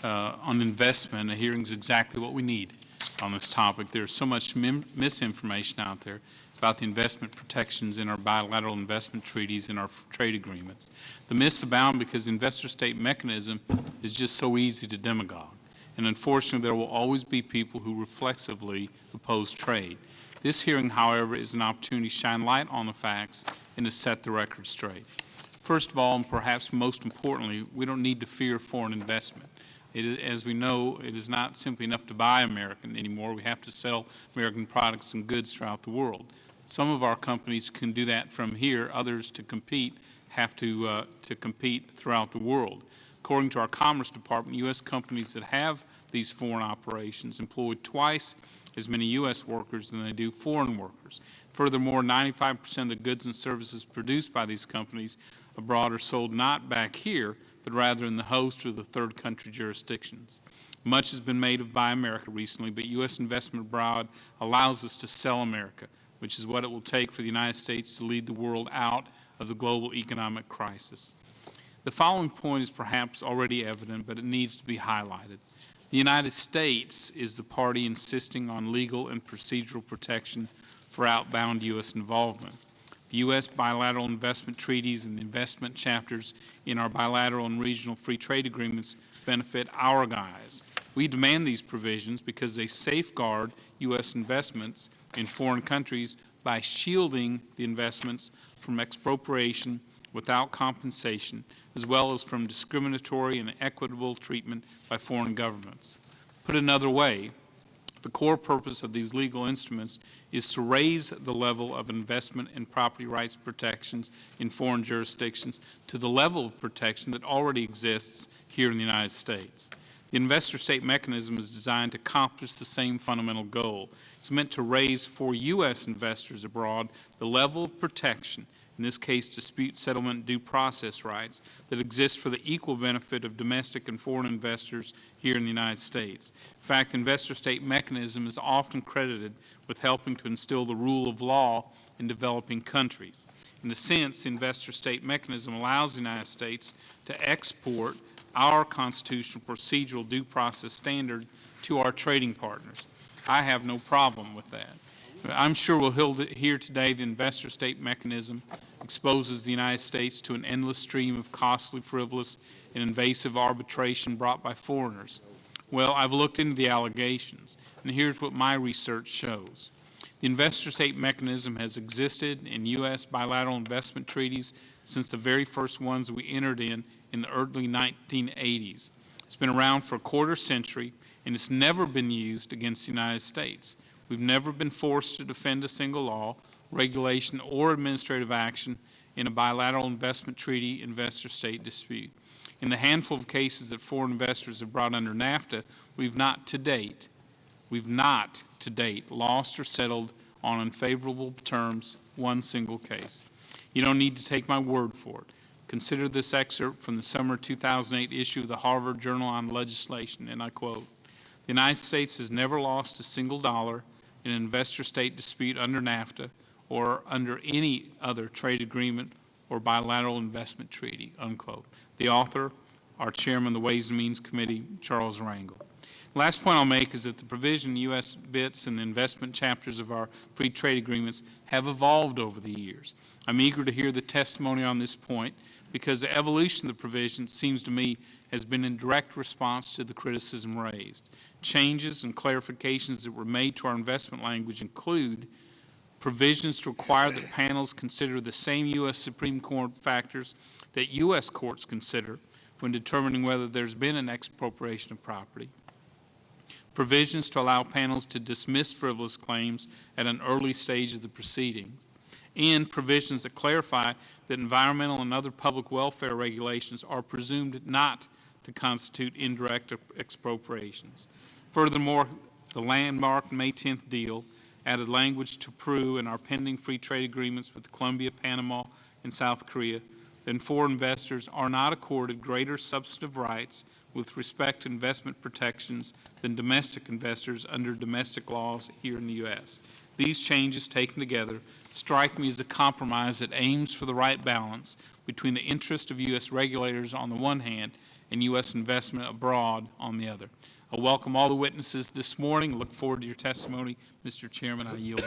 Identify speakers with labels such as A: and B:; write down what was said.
A: on investment, a hearing is exactly what we need on this topic. There's so much misinformation out there about the investment protections in our bilateral investment treaties and our trade agreements. The myths abound because the investor-state mechanism is just so easy to demagogue. And unfortunately, there will always be people who reflexively oppose trade. This hearing, however, is an opportunity to shine light on the facts and to set the record straight. First of all, and perhaps most importantly, we don't need to fear foreign investment. As we know, it is not simply enough to buy American anymore. We have to sell American products and goods throughout the world. Some of our companies can do that from here. Others, to compete, have to compete throughout the world. According to our Commerce Department, U.S. companies that have these foreign operations employ twice as many U.S. workers than they do foreign workers. Furthermore, 95% of the goods and services produced by these companies abroad are sold not back here, but rather in the host or the third country jurisdictions. Much has been made of Buy America recently, but U.S. investment abroad allows us to sell America, which is what it will take for the United States to lead the world out of the global economic crisis. The following point is perhaps already evident, but it needs to be highlighted. The United States is the party insisting on legal and procedural protection for outbound U.S. involvement. The U.S. bilateral investment treaties and investment chapters in our bilateral and regional free trade agreements benefit our guys. We demand these provisions because they safeguard U.S. investments in foreign countries by shielding the investments from expropriation without compensation, as well as from discriminatory and inequitable treatment by foreign governments. Put another way, the core purpose of these legal instruments is to raise the level of investment and property rights protections in foreign jurisdictions to the level of protection that already exists here in the United States. The investor-state mechanism is designed to accomplish the same fundamental goal. It's meant to raise for U.S. investors abroad the level of protection, in this case dispute settlement due process rights, that exist for the equal benefit of domestic and foreign investors here in the United States. In fact, the investor-state mechanism is often credited with helping to instill the rule of law in developing countries. In a sense, the investor-state mechanism allows the United States to export our constitutional procedural due process standard to our trading partners. I have no problem with that. I'm sure we'll hear today the investor-state mechanism exposes the United States to an endless stream of costly, frivolous, and invasive arbitration brought by foreigners. Well, I've looked into the allegations, and here's what my research shows. The investor-state mechanism has existed in U.S. bilateral investment treaties since the very first ones we entered in the early 1980s. It's been around for a quarter century, and it's never been used against the United States. We've never been forced to defend a single law, regulation, or administrative action in a bilateral investment treaty investor-state dispute. In the handful of cases that foreign investors have brought under NAFTA, we've not to date lost or settled on unfavorable terms one single case. You don't need to take my word for it. Consider this excerpt from the summer 2008 issue of the Harvard Journal on Legislation, and I quote, "The United States has never lost a single dollar in an investor-state dispute under NAFTA or under any other trade agreement or bilateral investment treaty," unquote. The author, our chairman of the Ways and Means Committee, Charles Rangel. The last point I'll make is that the provision U.S. bits and the investment chapters of our free trade agreements have evolved over the years. I'm eager to hear the testimony on this point because the evolution of the provision seems to me has been in direct response to the criticism raised. Changes and clarifications that were made to our investment language include provisions to require that panels consider the same U.S. Supreme Court factors that U.S. courts consider when determining whether there's been an expropriation of property, provisions to allow panels to dismiss frivolous claims at an early stage of the proceedings, and provisions that clarify that environmental and other public welfare regulations are presumed not to constitute indirect expropriations. Furthermore, the landmark May 10th deal added language to Peru and our pending free trade agreements with Colombia, Panama, and South Korea. Then foreign investors are not accorded greater substantive rights with respect to investment protections than domestic investors under domestic laws here in the U.S. These changes taken together strike me as a compromise that aims for the right balance between the interest of U.S. regulators on the one hand and U.S. investment abroad on the other. I welcome all the witnesses this morning. Look forward to your testimony. Mr. Chairman, I yield.